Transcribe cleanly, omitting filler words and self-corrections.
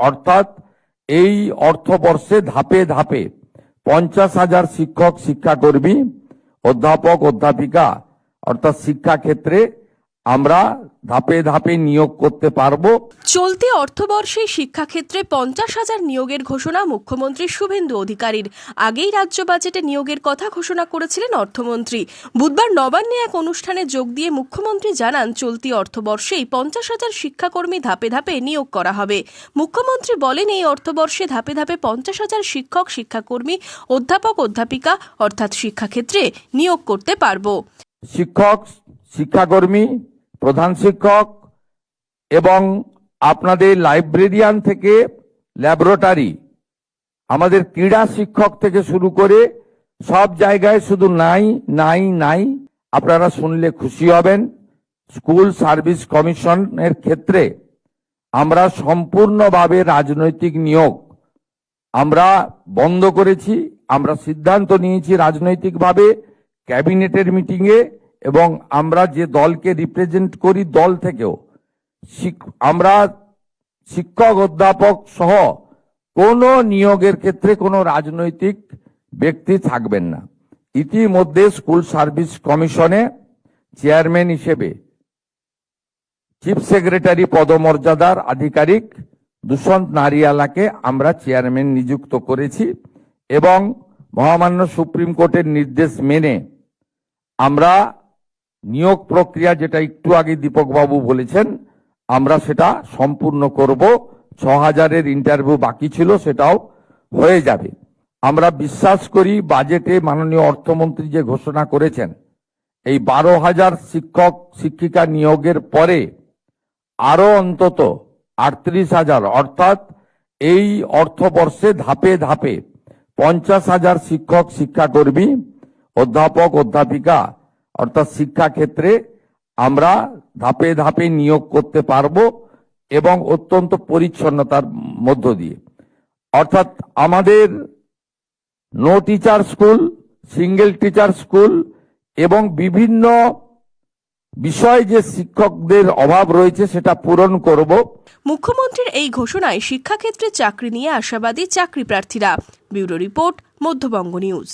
অর্থাৎ এই অর্থবর্ষে ধাপে ধাপে 50,000 শিক্ষক শিক্ষাকর্মী অধ্যাপক অধ্যাপিকা অর্থাৎ শিক্ষাক্ষেত্রে আমরা ধাপে ধাপে নিয়োগ করতে পারবো। চলতি অর্থবর্ষে শিক্ষাক্ষেত্রে 50,000 নিয়োগের ঘোষণা মুখ্যমন্ত্রী শুভেন্দু অধিকারীর। আগেই রাজ্য বাজেটে নিয়োগের কথা ঘোষণা করেছিলেন অর্থমন্ত্রী। বুধবার নবান্নে এক অনুষ্ঠানে যোগ দিয়ে মুখ্যমন্ত্রী জানান, চলতি অর্থবর্ষেই 50,000 শিক্ষাকর্মী ধাপে ধাপে নিয়োগ করা হবে। মুখ্যমন্ত্রী বলেন, এই অর্থবর্ষে ধাপে ধাপে 50,000 শিক্ষক শিক্ষাকর্মী অধ্যাপক অধ্যাপিকা অর্থাৎ শিক্ষাক্ষেত্রে নিয়োগ করতে পারব। শিক্ষক শিক্ষাকর্মী প্রধান শিক্ষক এবং আপনাদের লাইব্রেরিয়ান থেকে ল্যাবরেটরি, আমাদের ক্রীড়া শিক্ষক থেকে শুরু করে সব জায়গায় শুধু নাই নাই নাই। আপনারা শুনলে খুশি হবেন, স্কুল সার্ভিস কমিশনের ক্ষেত্রে আমরা সম্পূর্ণভাবে রাজনৈতিক নিয়োগ আমরা বন্ধ করেছি। আমরা সিদ্ধান্ত নিয়েছি রাজনৈতিকভাবে ক্যাবিনেটের মিটিংয়ে, এবং আমরা যে দলকে রিপ্রেজেন্ট করি দল থেকেও আমরা শিক্ষক অধ্যাপক সহ কোনো নিয়োগের ক্ষেত্রে কোনো রাজনৈতিক ব্যক্তি থাকবেন না। ইতিমধ্যে স্কুল সার্ভিস কমিশনে চেয়ারম্যান হিসেবে চিফ সেক্রেটারি পদমর্যাদার আধিকারিক দুষ্যন্ত নারিয়ালাকে আমরা চেয়ারম্যান নিযুক্ত করেছি, এবং মহামান্য সুপ্রিম কোর্টের নির্দেশ মেনে আমরা নিয়োগ প্রক্রিয়া, যেটা একটু আগে দীপকবাবু বলেছেন, আমরা সেটা সম্পূর্ণ করব। 6,000-এর ইন্টারভিউ বাকি ছিল, সেটাও হয়ে যাবে। আমরা বিশ্বাস করি বাজেটে মাননীয় অর্থমন্ত্রী যে ঘোষণা করেছেন, এই 12,000 শিক্ষক শিক্ষিকা নিয়োগের পরে আরো অন্তত 38,000 অর্থাৎ এই অর্থবর্ষে ধাপে ধাপে 50,000 শিক্ষক শিক্ষাকর্মী অধ্যাপক অধ্যাপিকা অর্থাৎ শিক্ষাক্ষেত্রে আমরা ধাপে ধাপে নিয়োগ করতে পারবো, এবং অত্যন্ত পরিচ্ছন্নতার মধ্য দিয়ে। অর্থাৎ আমাদের no teacher school, single teacher school এবং বিভিন্ন বিষয় যে শিক্ষকদের অভাব রয়েছে সেটা পূরণ করব। মুখ্যমন্ত্রীর এই ঘোষণায় শিক্ষাক্ষেত্রে চাকরি নিয়ে আশাবাদী চাকরি প্রার্থীরা। Bureau report, Madhyabanga news.